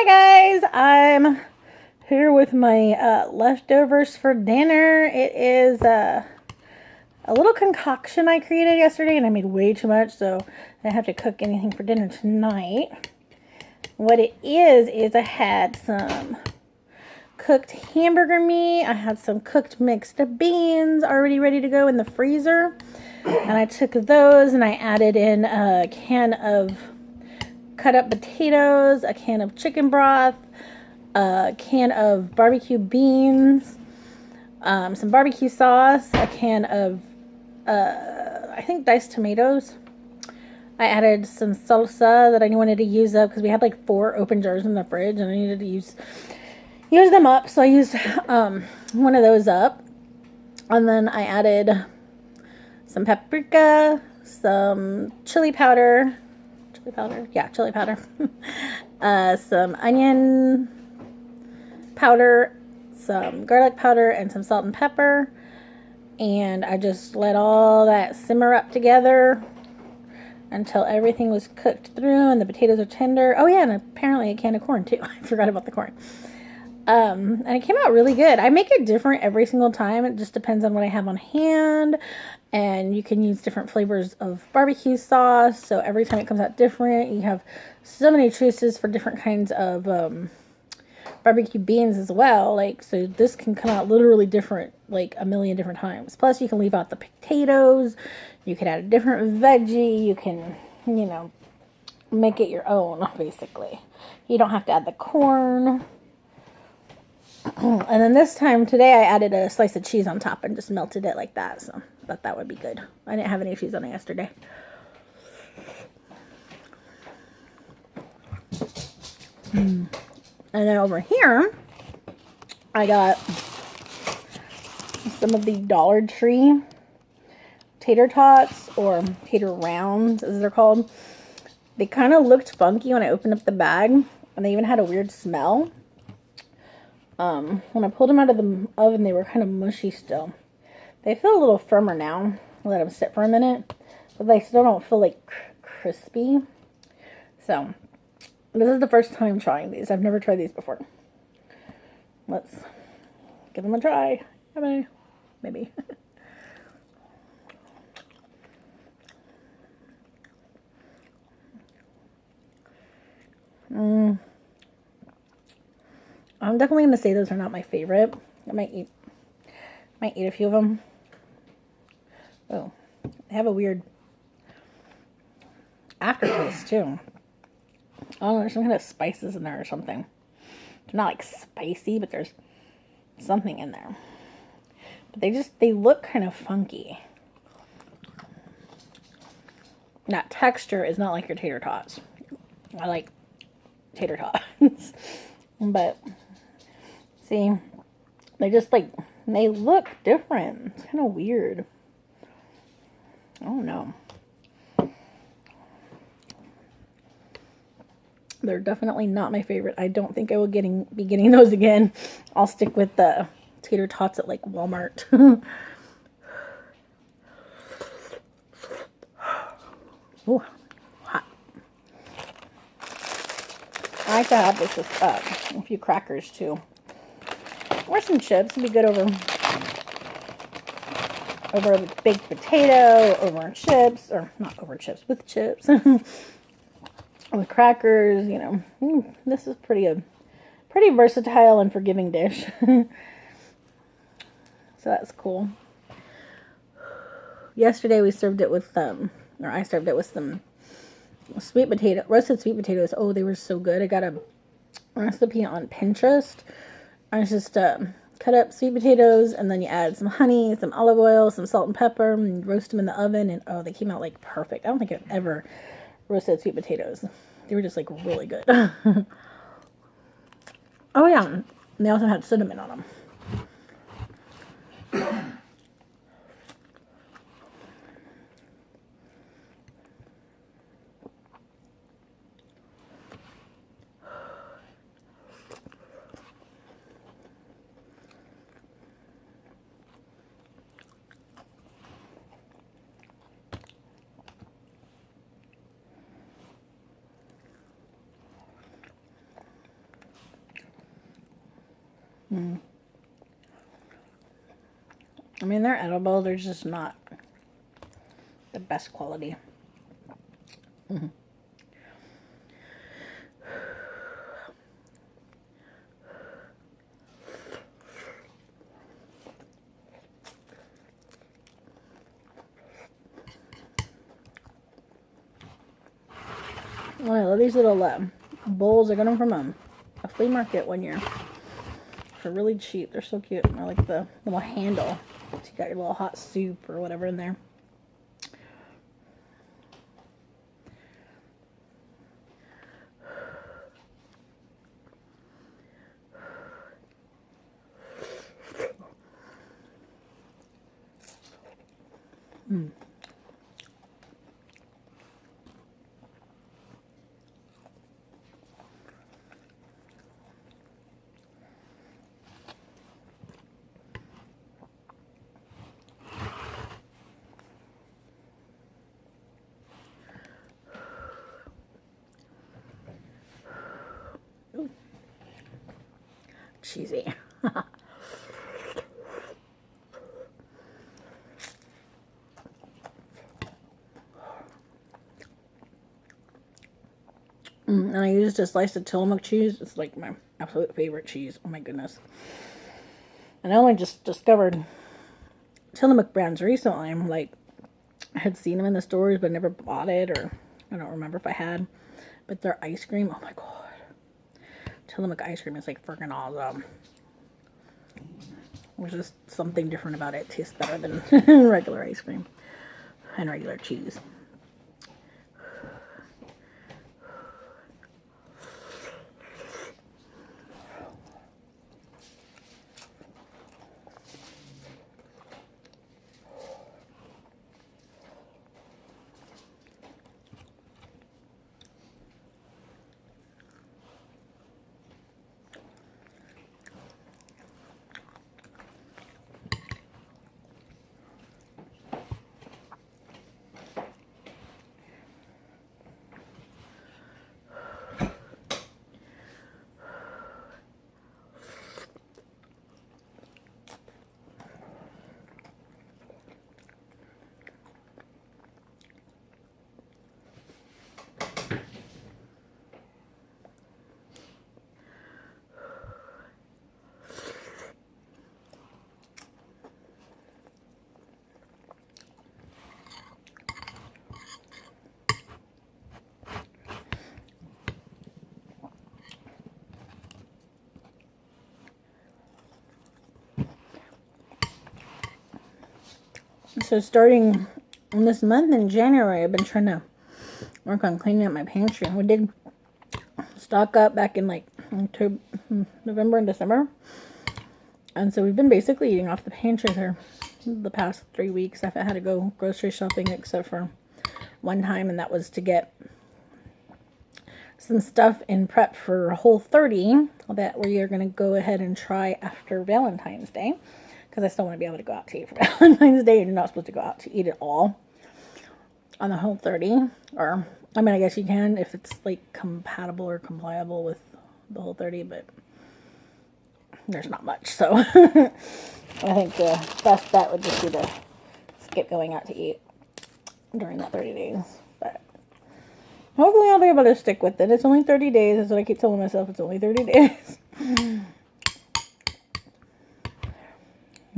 Hi guys, I'm here with my leftovers for dinner. It is a little concoction I created yesterday and I made way too much, so I have to cook anything for dinner tonight. What it is I had some cooked hamburger meat, I had some cooked mixed beans already ready to go in the freezer, and I took those and I added in a can of cut up potatoes, a can of chicken broth, a can of barbecue beans, some barbecue sauce, a can of, I think diced tomatoes. I added some salsa that I wanted to use up because we had like 4 open jars in the fridge and I needed to use them up. So I used one of those up. And then I added some paprika, some chili powder, some onion powder, some garlic powder, and some salt and pepper. And I just let all that simmer up together until everything was cooked through and the potatoes are tender. Oh yeah, and apparently a can of corn too. I forgot about the corn. And it came out really good. I make it different every single time. It just depends on what I have on hand. And you can use different flavors of barbecue sauce. So every time it comes out different. You have so many choices for different kinds of barbecue beans as well. Like, so this can come out literally different, like a million different times. Plus you can leave out the potatoes. You can add a different veggie. You can, you know, make it your own, basically. You don't have to add the corn. And then this time today I added a slice of cheese on top and just melted it like that. So I thought that would be good. I didn't have any cheese on it yesterday. And then over here I got some of the Dollar Tree tater tots, or tater rounds as they're called. They kind of looked funky when I opened up the bag, and they even had a weird smell. When I pulled them out of the oven, they were kind of mushy still. They feel a little firmer now. Let them sit for a minute, but they still don't feel like crispy. So this is the first time trying these. I've never tried these before. Let's give them a try. Maybe. I'm definitely going to say those are not my favorite. I might eat a few of them. Oh, they have a weird aftertaste too. Oh, there's some kind of spices in there or something. They're not like spicy, but there's something in there. But they look kind of funky. That texture is not like your tater tots. I like tater tots. But see, they just like, they look different. It's kind of weird. I don't know. They're definitely not my favorite. I don't think I will be getting those again. I'll stick with the tater tots at like Walmart. Ooh, hot. I like to have this with a few crackers too, or some chips. It'd be good over a baked potato, over chips, or not over chips, with chips, with crackers. You know, this is pretty versatile and forgiving dish. So that's cool. Yesterday we served it with I served it with some roasted sweet potatoes. Oh, they were so good. I got a recipe on Pinterest. I just cut up sweet potatoes, and then you add some honey, some olive oil, some salt and pepper, and roast them in the oven, and oh, they came out like perfect. I don't think I've ever roasted sweet potatoes. They were just like really good. Oh yeah, and they also had cinnamon on them. I mean, they're edible. They're just not the best quality. Oh, I love these little bowls. I got them from a flea market one year. They're really cheap. They're so cute. I like the little handle. So you got your little hot soup or whatever in there. Ooh. Cheesy. And I used a slice of Tillamook cheese. It's like my absolute favorite cheese. Oh my goodness. And I only just discovered Tillamook brands recently. I'm like, I had seen them in the stores, but never bought it, or I don't remember if I had. But their ice cream, oh my god. Tillamook ice cream is like freaking awesome. There's just something different about it. It tastes better than regular ice cream and regular cheese. So starting this month in January, I've been trying to work on cleaning up my pantry. We did stock up back in like October, November and December. And so we've been basically eating off the pantry for the past 3 weeks. I've had to go grocery shopping except for one time, and that was to get some stuff in prep for Whole30 that we are going to go ahead and try after Valentine's Day. Because I still want to be able to go out to eat for Valentine's Day. You're not supposed to go out to eat at all on the Whole30. Or, I mean, I guess you can if it's like compatible or compliable with the Whole30, but there's not much. So I think the best bet would just be to skip going out to eat during that 30 days. But hopefully I'll be able to stick with it. It's only 30 days. That's what I keep telling myself. It's only 30 days.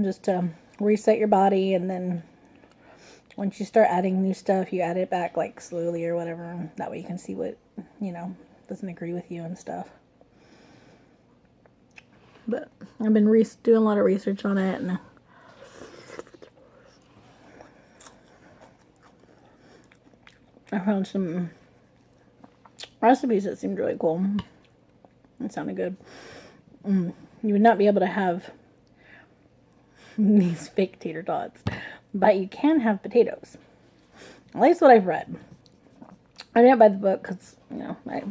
Just to reset your body, and then once you start adding new stuff, you add it back like slowly or whatever. That way you can see what, you know, doesn't agree with you and stuff. But I've been doing a lot of research on it, and I found some recipes that seemed really cool. It sounded good. You would not be able to have these fake tater tots, but you can have potatoes. At least what I've read. I didn't buy the book because, you know, I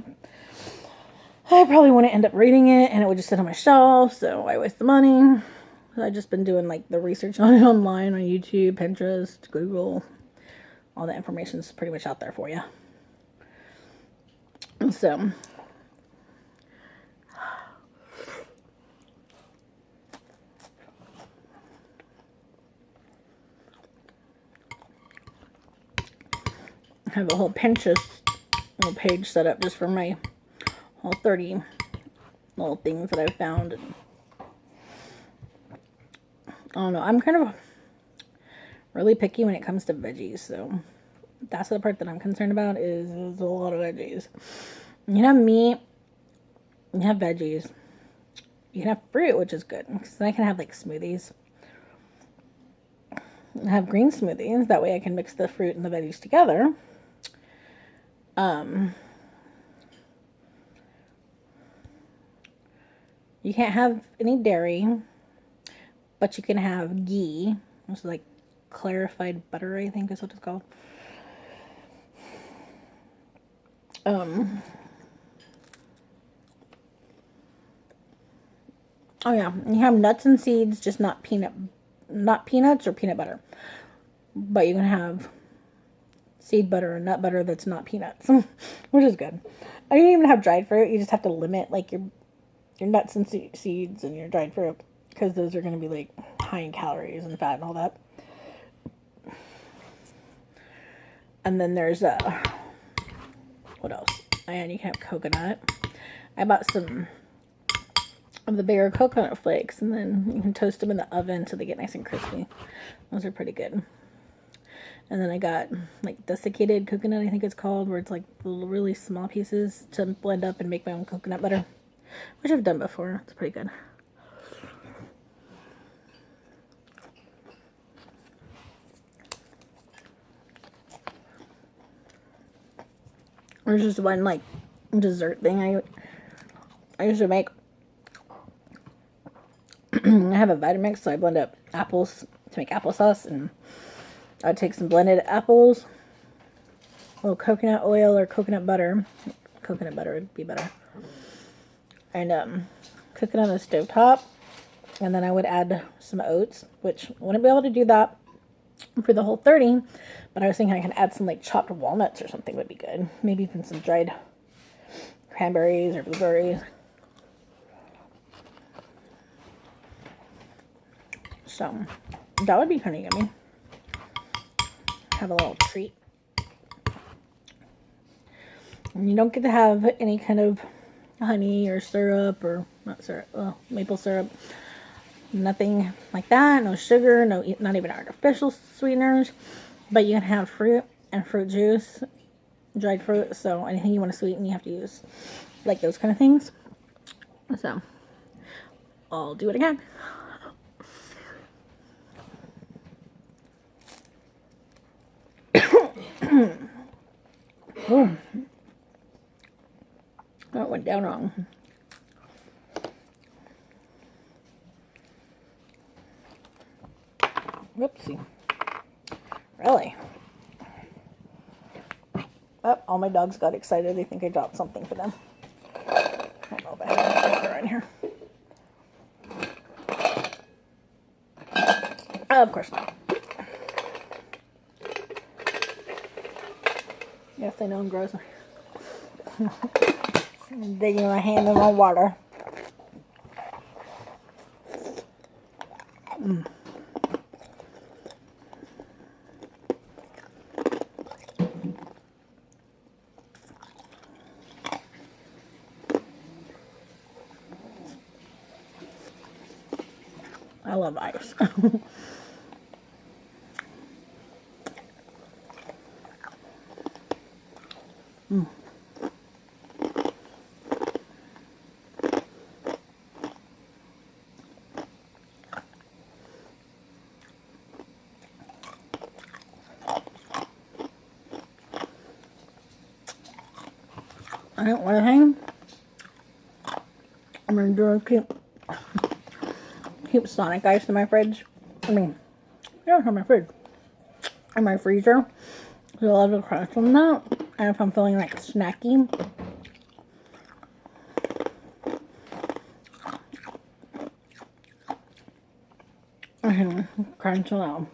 probably wouldn't end up reading it, and it would just sit on my shelf, so I waste the money. I've just been doing like the research on it online, on YouTube, Pinterest, Google. All the information is pretty much out there for you. So have a whole Pinterest little page set up just for my whole 30 little things that I've found. I don't know. I'm kind of really picky when it comes to veggies, so that's the part that I'm concerned about is a lot of veggies. You can have meat, you can have veggies, you can have fruit, which is good, because then I can have like smoothies. I have green smoothies, that way I can mix the fruit and the veggies together. You can't have any dairy, but you can have ghee, which is like clarified butter, I think is what it's called. Oh yeah, you have nuts and seeds, just not peanuts or peanut butter. But you can have seed butter or nut butter that's not peanuts, which is good. I can even have dried fruit. You just have to limit like your nuts and seeds and your dried fruit, because those are going to be like high in calories and fat and all that. And then there's what else? And you can have coconut. I bought some of the bigger coconut flakes, and then you can toast them in the oven so they get nice and crispy. Those are pretty good. And then I got like desiccated coconut, I think it's called, where it's like really small pieces to blend up and make my own coconut butter, which I've done before. It's pretty good. There's just one like dessert thing I used to make. I have a Vitamix, so I blend up apples to make applesauce, and I'd take some blended apples, a little coconut oil or coconut butter. Coconut butter would be better. And cook it on the stovetop. And then I would add some oats, which I wouldn't be able to do that for the whole 30. But I was thinking I could add some like chopped walnuts or something would be good. Maybe even some dried cranberries or blueberries. So that would be kind of yummy. Have a little treat. And you don't get to have any kind of honey or syrup, or not syrup, well, maple syrup. Nothing like that. No sugar, not even artificial sweeteners. But you can have fruit and fruit juice, dried fruit. So anything you want to sweeten, you have to use like those kind of things. So I'll do it again. Oh, that went down wrong. Whoopsie. Really? Oh, all my dogs got excited. They think I dropped something for them. I don't know if I have any paper in here. Of course not. Yes, I know I'm gross. Digging my hand in my water. I love ice. I don't want to hang. I'm going to do keep Sonic ice in my fridge. Yeah, in my fridge. In my freezer. So I'll have to crunch on that. And if I'm feeling like snacky, I can crunch on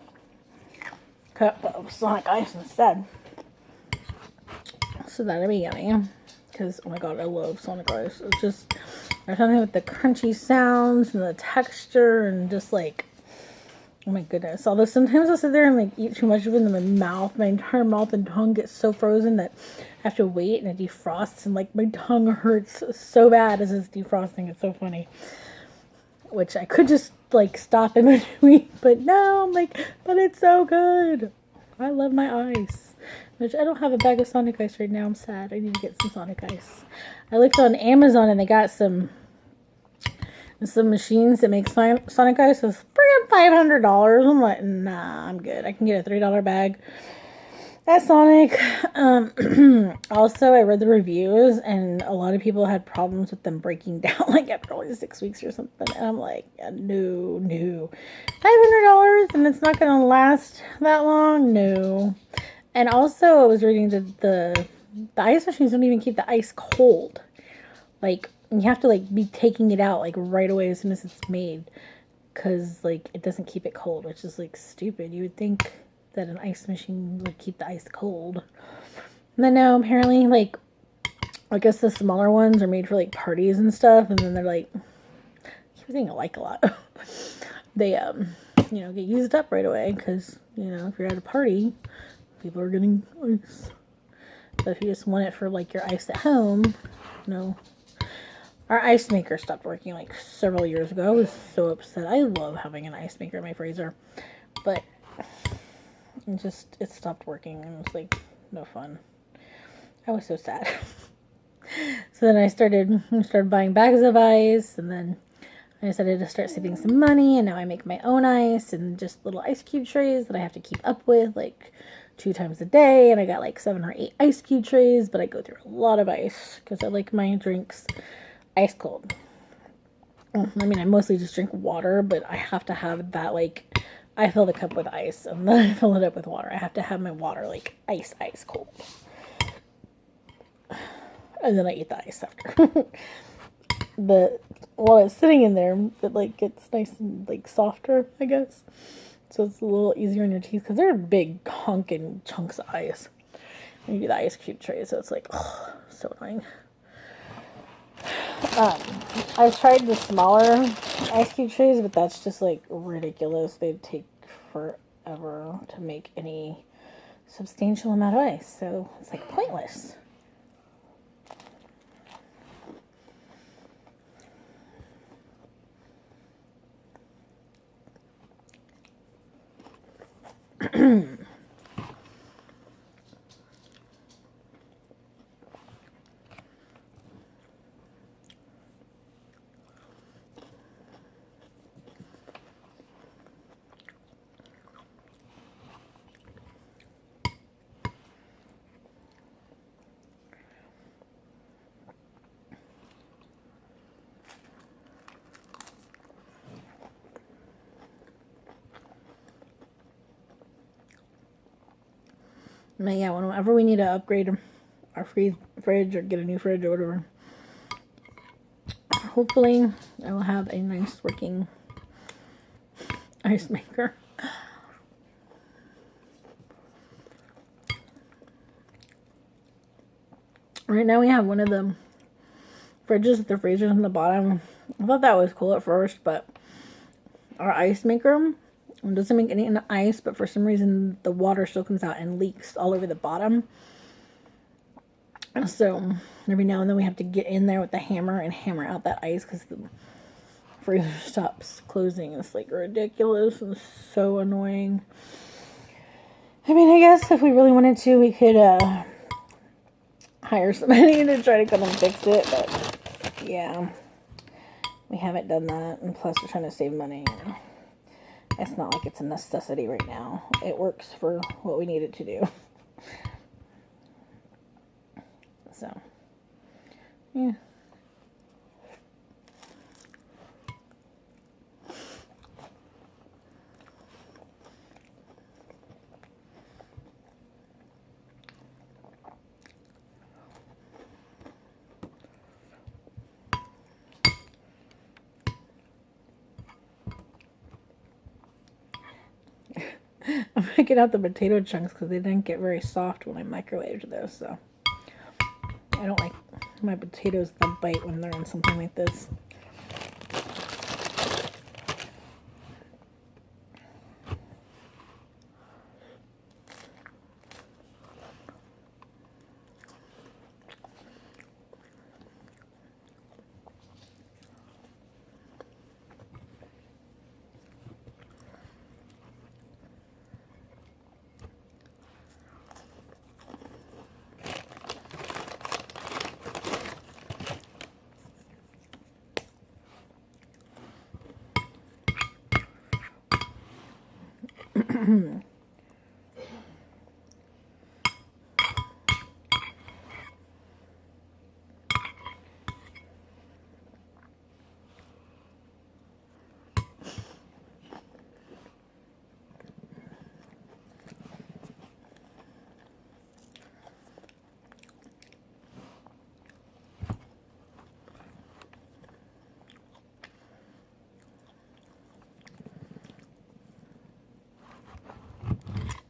a cup of Sonic ice instead. So that'll be yummy. Because, oh my god, I love Sonic ice. It's just, there's something with the crunchy sounds and the texture and just like, Oh my goodness. Although sometimes I'll sit there and like eat too much of it in my mouth. My entire mouth and tongue gets so frozen that I have to wait and it defrosts, and like my tongue hurts so bad as it's defrosting. It's so funny. Which I could just like stop in between, but no, I'm like, but it's so good. I love my ice. Which I don't have a bag of Sonic Ice right now. I'm sad. I need to get some Sonic Ice. I looked on Amazon and they got some machines that make Sonic Ice with freaking $500. I'm like, nah, I'm good. I can get a $3 bag at Sonic. Also, I read the reviews and a lot of people had problems with them breaking down like after only 6 weeks or something. And I'm like, yeah, no. $500 and it's not going to last that long? No. And also, I was reading that the ice machines don't even keep the ice cold. Like, you have to, like, be taking it out, like, right away as soon as it's made. Because, like, it doesn't keep it cold, which is, like, stupid. You would think that an ice machine would keep the ice cold. And then, no, apparently, like, I guess the smaller ones are made for, like, parties and stuff. And then they're, like, I keep saying like a lot. They, you know, get used up right away. Because, you know, if you're at a party, people are getting ice. But if you just want it for, like, your ice at home, no. Our ice maker stopped working like several years ago. I was so upset. I love having an ice maker in my freezer. But it stopped working and it was like no fun. I was so sad. So then I started buying bags of ice, and then I decided to start saving some money, and now I make my own ice and just little ice cube trays that I have to keep up with like 2 times a day, and I got like 7 or 8 ice cube trays, but I go through a lot of ice because I like my drinks ice cold. I mean, I mostly just drink water, but I have to have that, like, I fill the cup with ice and then I fill it up with water. I have to have my water, like, ice cold. And then I eat the ice after. But while it's sitting in there, it, like, gets nice and, like, softer, I guess. So it's a little easier on your teeth because they're big honking chunks of ice. And you do the ice cube tray, so it's like, oh, so annoying. I've tried the smaller ice cube trays, but that's just like ridiculous. They take forever to make any substantial amount of ice, so it's like pointless. But yeah, whenever we need to upgrade our fridge or get a new fridge or whatever, hopefully I will have a nice working ice maker. Right now we have one of the fridges with the freezers on the bottom. I thought that was cool at first, but our ice maker doesn't make any ice, but for some reason the water still comes out and leaks all over the bottom. So every now and then we have to get in there with the hammer and hammer out that ice because the freezer stops closing. It's like ridiculous and so annoying. I mean, I guess if we really wanted to, we could hire somebody to try to come and fix it, but yeah, we haven't done that, and plus we're trying to save money. It's not like it's a necessity right now. It works for what we need it to do. So, yeah. I'm picking out the potato chunks because they didn't get very soft when I microwaved those, so I don't like my potatoes to bite when they're in something like this.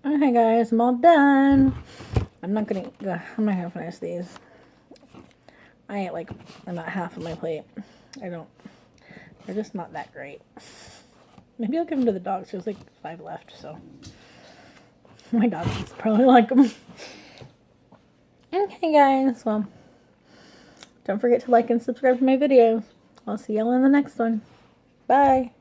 Okay guys, I'm all done. I'm not gonna finish these. I ate like about half of my plate. They're just not that great. Maybe I'll give them to the dogs. There's like 5 left, so my dogs probably like them. Okay guys, well, don't forget to like and subscribe to my videos. I'll see y'all in the next one. Bye.